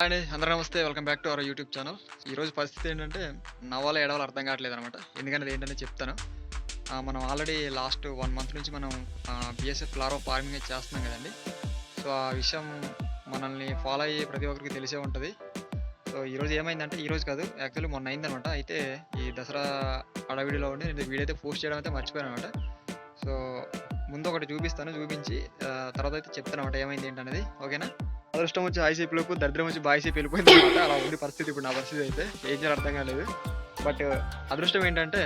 అండి అందరూ నమస్తే. Welcome back to our YouTube channel. ఈరోజు పరిస్థితి ఏంటంటే నవ్వాలో ఏడవాలో అర్థం కావట్లేదనమాట. ఎందుకంటే ఏంటనే చెప్తాను. మనం ఆల్రెడీ లాస్ట్ 1 మంత్ నుంచి మనం బీఎస్ఎఫ్ లార్వా ఫార్మింగ్ అయితే చేస్తున్నాం కదండీ. సో, ఆ విషయం మనల్ని ఫాలో అయ్యే ప్రతి ఒక్కరికి తెలిసే ఉంటది. సో, ఈరోజు ఏమైందంటే ఈరోజు కాదు యాక్చువల్లీ మొన్న అయిందనమాట. అయితే ఈ దసరా హడావిడిలో ఉండి నేను వీడియో అయితే పోస్ట్ చేయడం అయితే మర్చిపోయాననమాట. సో, ముందు ఒకటి చూపిస్తాను. చూపించి తర్వాత అయితే చెప్తాననమాట ఏమైంది ఏంటనేది. ఓకేనా? అదృష్టం వచ్చి హాయి సేపులోపు దరిద్రం వచ్చి బాయ్ సేపు వెళ్ళిపోయింది అనమాట. అలా ఉంది పరిస్థితి. ఇప్పుడు నా పరిస్థితి అయితే ఏం చేయాలో అర్థం కాలేదు. బట్ అదృష్టం ఏంటంటే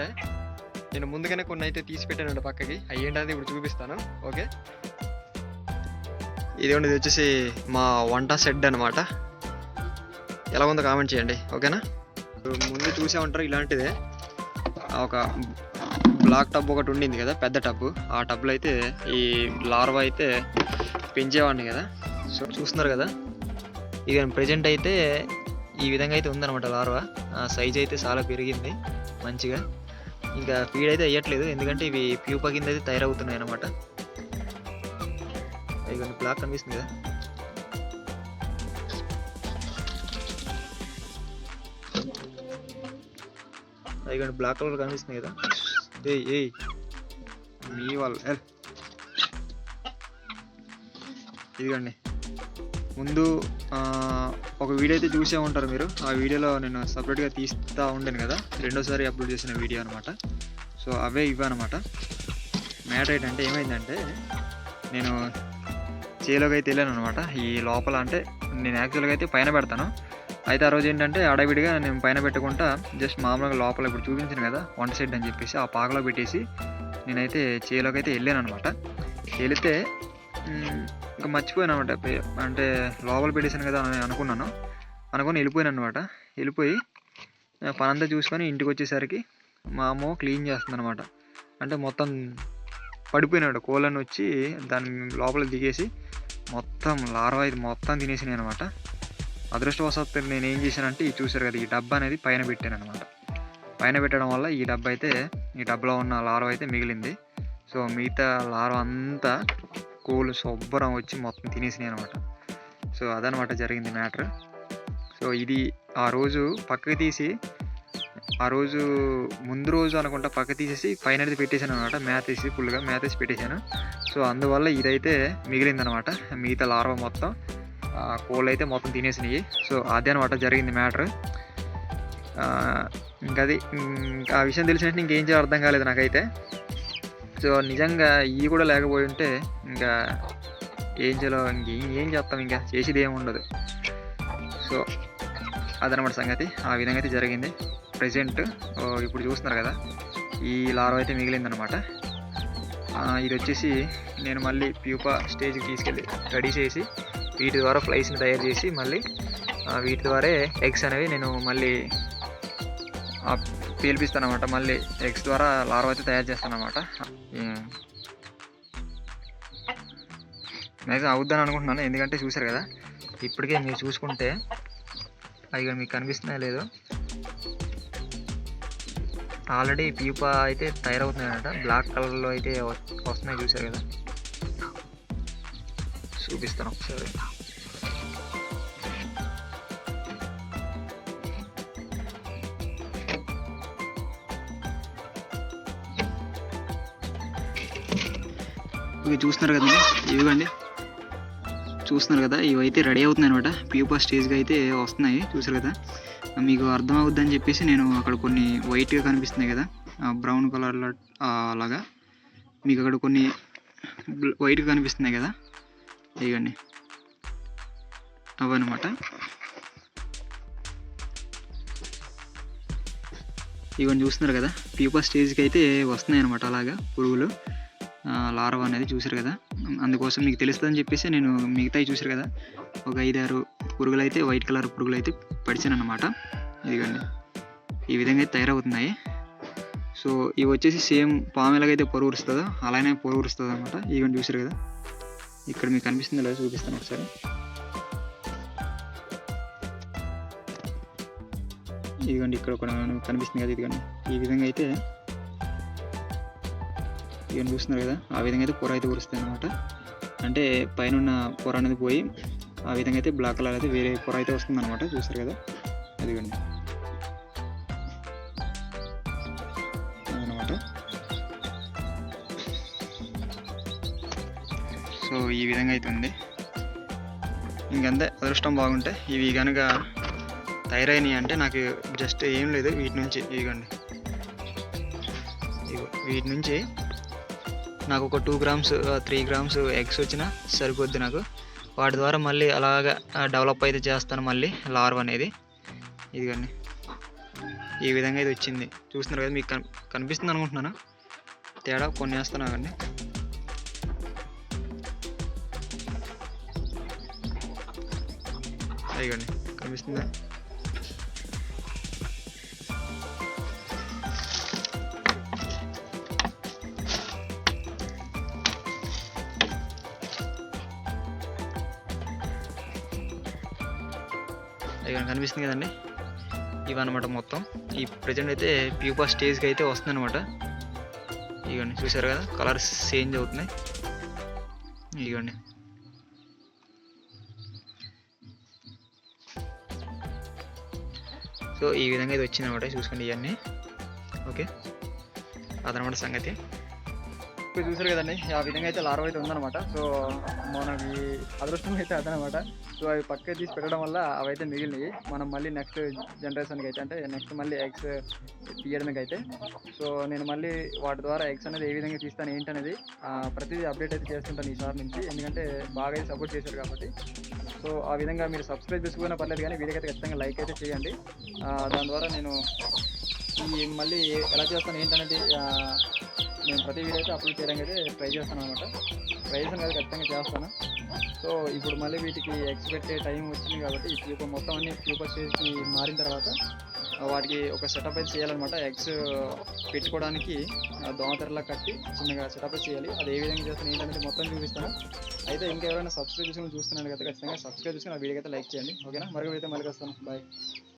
నేను ముందుగానే కొన్ని అయితే తీసి పెట్టానండి పక్కకి. అవి ఏంటనేది ఇప్పుడు చూపిస్తాను. ఓకే, ఇదిగోండి. ఇది వచ్చేసి మా వంట షెడ్ అనమాట. ఎలా ఉందో కామెంట్ చేయండి. ఓకేనా? ముందు చూసే ఉంటారు ఇలాంటిదే. ఒక బ్లాక్ టబ్ ఒకటి ఉండింది కదా, పెద్ద టబ్బు. ఆ టబ్లో అయితే ఈ లార్వా అయితే పెంచేవాడిని కదా. సో చూస్తున్నారు కదా, ఇక ప్రెజెంట్ అయితే ఈ విధంగా అయితే ఉందన్నమాట లార్వా. సైజ్ అయితే చాలా పెరిగింది మంచిగా. ఇంకా ఫీడ్ అయితే వేయట్లేదు, ఎందుకంటే ఇవి ప్యూపా కింద అయితే తయారవుతున్నాయి అన్నమాట. ఇక బ్లాక్ కనిపిస్తుంది కదా, ఇక బ్లాక్ కలర్ కనిపిస్తుంది కదా. ఏయ్ మీ వాళ్ళు ఇదిగండి. ముందు ఒక వీడియో అయితే చూసే ఉంటారు మీరు. ఆ వీడియోలో నేను సపరేట్గా తీస్తూ ఉండాను కదా, రెండోసారి అప్లోడ్ చేసిన వీడియో అనమాట. సో అవే ఇవన్నమాట. మ్యాటర్ ఏంటంటే ఏమైందంటే నేను చేలోకి అయితే వెళ్ళాను అనమాట. ఈ లోపల అంటే నేను యాక్చువల్గా అయితే పైన పెడతాను. అయితే ఆ రోజు ఏంటంటే అడవిడిగా నేను పైన పెట్టకుండా జస్ట్ మామూలుగా లోపల ఇప్పుడు చూపించాను కదా వంట షెడ్ అని చెప్పేసి ఆ పాకలో పెట్టేసి నేనైతే చేలోకి అయితే వెళ్ళాను అనమాట. వెళితే ఇంకా మర్చిపోయాను అనమాట. అంటే లోపల పెట్టేశాను కదా అని అనుకొని వెళ్ళిపోయాను అనమాట. వెళ్ళిపోయి పనంతా చూసుకొని ఇంటికి వచ్చేసరికి మా అమ్మ క్లీన్ చేస్తుంది అనమాట. అంటే మొత్తం పడిపోయినాడు కోళ్ళని వచ్చి దాని లోపల దిగేసి మొత్తం లార్వా ఇది మొత్తం తినేసినాయి అనమాట. అదృష్టవశాత్తు నేను ఏం చేశానంటే ఇది చూసారు కదా, ఈ డబ్బా అనేది పైన పెట్టాను అనమాట. పైన పెట్టడం వల్ల ఈ డబ్బాలో ఉన్న లార్వా అయితే మిగిలింది. సో మిగతా లార్వా అంతా కోళ్ళు శుభ్రం వచ్చి మొత్తం తినేసినాయి అనమాట. సో అదనమాట జరిగింది మ్యాటర్. సో ఇది ఆ రోజు పక్కకి తీసి, ఆ రోజు ముందు రోజు అనుకుంటా పక్క తీసేసి పైన అయితే పెట్టేశాను అనమాట. ఫుల్గా మ్యాథ్ వేసి పెట్టేశాను. సో అందువల్ల ఇదైతే మిగిలిందనమాట. మిగతా లార్వా మొత్తం కోళ్ళు అయితే మొత్తం తినేసినాయి. సో అదే అనమాట జరిగింది మ్యాటర్. ఇంకది ఆ విషయం తెలిసినట్టు ఇంకేం చేయాలో అర్థం కాలేదు నాకైతే. సో నిజంగా ఇవి కూడా లేకపోయి ఉంటే ఇంకా ఏం చేయాలో ఇంకేం చేస్తాం, ఇంకా చేసేది ఏమి ఉండదు. సో అదనమాట సంగతి. ఆ విధంగా అయితే జరిగింది. ప్రెజెంట్ ఇప్పుడు చూస్తున్నారు కదా, ఈ లార్వా అయితే మిగిలిందనమాట. ఇది వచ్చేసి నేను మళ్ళీ ప్యూపా స్టేజ్కి తీసుకెళ్ళి రెడీ చేసి వీటి ద్వారా ఫ్లైస్ని తయారు చేసి మళ్ళీ వీటి ద్వారా ఎగ్స్ అనేవి నేను మళ్ళీ పీల్పిస్తాను అనమాట. మళ్ళీ ఎగ్స్ ద్వారా లార్వా అయితే తయారు చేస్తాను అనమాట. మ్యాక్సిమం అవుద్దని అనుకుంటున్నాను, ఎందుకంటే చూసారు కదా ఇప్పటికే మీరు చూసుకుంటే అవి మీకు కనిపిస్తున్నాయో లేదో, ఆల్రెడీ ప్యూపా అయితే తయారవుతున్నాయన్నమాట. బ్లాక్ కలర్లో అయితే వస్తున్నాయి, చూసారు కదా. చూపిస్తాను ఒకసారి. ఇవి చూస్తున్నారు కదండి, చూస్తున్నారు కదా, ఇవైతే రెడీ అవుతున్నాయి అనమాట. ప్యూపా స్టేజ్గా అయితే వస్తున్నాయి, చూసారు కదా. మీకు అర్థం అవుద్దని చెప్పేసి నేను అక్కడ కొన్ని వైట్గా కనిపిస్తున్నాయి కదా, బ్రౌన్ కలర్లో అలాగా మీకు అక్కడ కొన్ని వైట్గా కనిపిస్తున్నాయి కదా, ఇవ్వండి అవన్నమాట. ఇవన్నీ చూస్తున్నారు కదా, ప్యూపా స్టేజ్కి అయితే వస్తున్నాయి అనమాట. అలాగా పురుగులు లార్వా అనేది చూసారు కదా. అందుకోసం మీకు తెలుస్తుందని చెప్పేసి నేను మిగతాయి చూసారు కదా, ఒక 5-6 పురుగులు అయితే వైట్ కలర్ పురుగులు అయితే పడిచాను అనమాట. ఇదిగోండి ఈ విధంగా అయితే తయారవుతున్నాయి. సో ఇవి వచ్చేసి సేమ్ పాము ఎలాగైతే పొరుగు ఉరుస్తుందో అలానే పొరుగు ఉరుస్తుంది అనమాట. ఇవన్నీ చూసారు కదా, ఇక్కడ మీకు కనిపిస్తుంది లేదా చూపిస్తాను ఒకసారి. ఇదిగోండి ఇక్కడ ఒక కనిపిస్తుంది కదా, ఇదిగోండి ఈ విధంగా అయితే ఇవన్నీ చూస్తున్నారు కదా, ఆ విధంగా అయితే పొర అయితే ఉరుస్తుంది అనమాట. అంటే పైన ఉన్న పొర అనేది పోయి ఆ విధంగా అయితే బ్లాక్ కలర్ అయితే వేరే పొర అయితే వస్తుందన్నమాట. చూస్తారు కదా, అదిగోండి అదనమాట. సో ఈ విధంగా అయితే ఉంది. ఇంకంతే, అదృష్టం బాగుంటే ఇవి కనుక తయారైనవి అంటే నాకు జస్ట్ ఏం లేదు, వీటి నుంచి ఇదిగోండి, వీటి నుంచి నాకు ఒక 2 grams 3 grams ఎగ్స్ వచ్చినా సరిపోద్ది నాకు. వాటి ద్వారా మళ్ళీ అలాగా డెవలప్ అయితే చేస్తాను మళ్ళీ లార్వ్ అనేది. ఇదిగోండి ఈ విధంగా అయితే వచ్చింది. చూస్తున్నారు కదా, మీకు కనిపిస్తుంది అనుకుంటున్నాను. తేడా కొన్ని వేస్తాను అవన్నీ. ఇదిగోండి కనిపిస్తుందా? ఇవన్నీ కనిపిస్తుంది కదండి, ఇవన్నమాట మొత్తం. ఈ ప్రజెంట్ అయితే ప్యూపా స్టేజ్కి అయితే వస్తుంది అనమాట. ఇవ్వండి చూసారు కదా, కలర్స్ చేంజ్ అవుతున్నాయి. ఇవ్వండి సో ఈ విధంగా ఇది వచ్చింది అనమాట. చూసుకోండి ఇవన్నీ. ఓకే, అదనమాట సంగతి. ఇప్పుడు చూసారు కదండి, ఆ విధంగా అయితే లార్వ్ అయితే ఉందన్నమాట. సో మనకి అదృష్టం అయితే అదనమాట. సో అవి పక్క తీసి పెట్టడం వల్ల అవి అయితే మిగిలినవి. మనం మళ్ళీ నెక్స్ట్ జనరేషన్కి అయితే, అంటే నెక్స్ట్ మళ్ళీ ఎగ్స్ తీయడానికి అయితే, సో నేను మళ్ళీ వాటి ద్వారా ఎగ్స్ అనేది ఏ విధంగా తీస్తాను ఏంటనేది ప్రతిదీ అప్డేట్ అయితే చేస్తుంటాను ఈసారి నుంచి. ఎందుకంటే బాగా అయితే సపోర్ట్ చేశారు కాబట్టి. సో ఆ విధంగా మీరు సబ్స్క్రైబ్ చేసుకోకపోయినా పర్లేదు, కానీ వీడియోకి అయితే ఖచ్చితంగా లైక్ అయితే చేయండి. దాని ద్వారా నేను ఈ మళ్ళీ ఎలా చేస్తాను ఏంటనేది నేను ప్రతి వీడియో అయితే అప్లోడ్ చేయడానికి అయితే ట్రై చేస్తాను అనమాట. ట్రై చేస్తాను కదా, ఖచ్చితంగా చేస్తాను. సో ఇప్పుడు మళ్ళీ వీటికి ఎగ్స్ పెట్టే టైం వచ్చింది కాబట్టి ఈ ప్యూపర్ మొత్తం అన్ని ప్యూపర్ స్టేజ్కి మారిన తర్వాత వాటికి ఒక సెటప్ అయితే చేయాలన్నమాట. ఎగ్స్ పెట్టుకోవడానికి దోమతెరలా కట్టి చిన్నగా సెటప్ అయితే చేయాలి. అది ఏ విధంగా చేస్తాను ఏంటనేది మొత్తం చూపిస్తాను. అయితే ఇంకా ఎవరైనా సబ్స్క్రైబ్ చేసుకుని చూస్తున్నాను కదా, ఖచ్చితంగా సబ్స్క్రైబ్ చేసుకుని ఆ వీడియోకి అయితే లైక్ చేయండి. ఓకేనా, మరొక అయితే మళ్ళీ వస్తాను. బాయ్.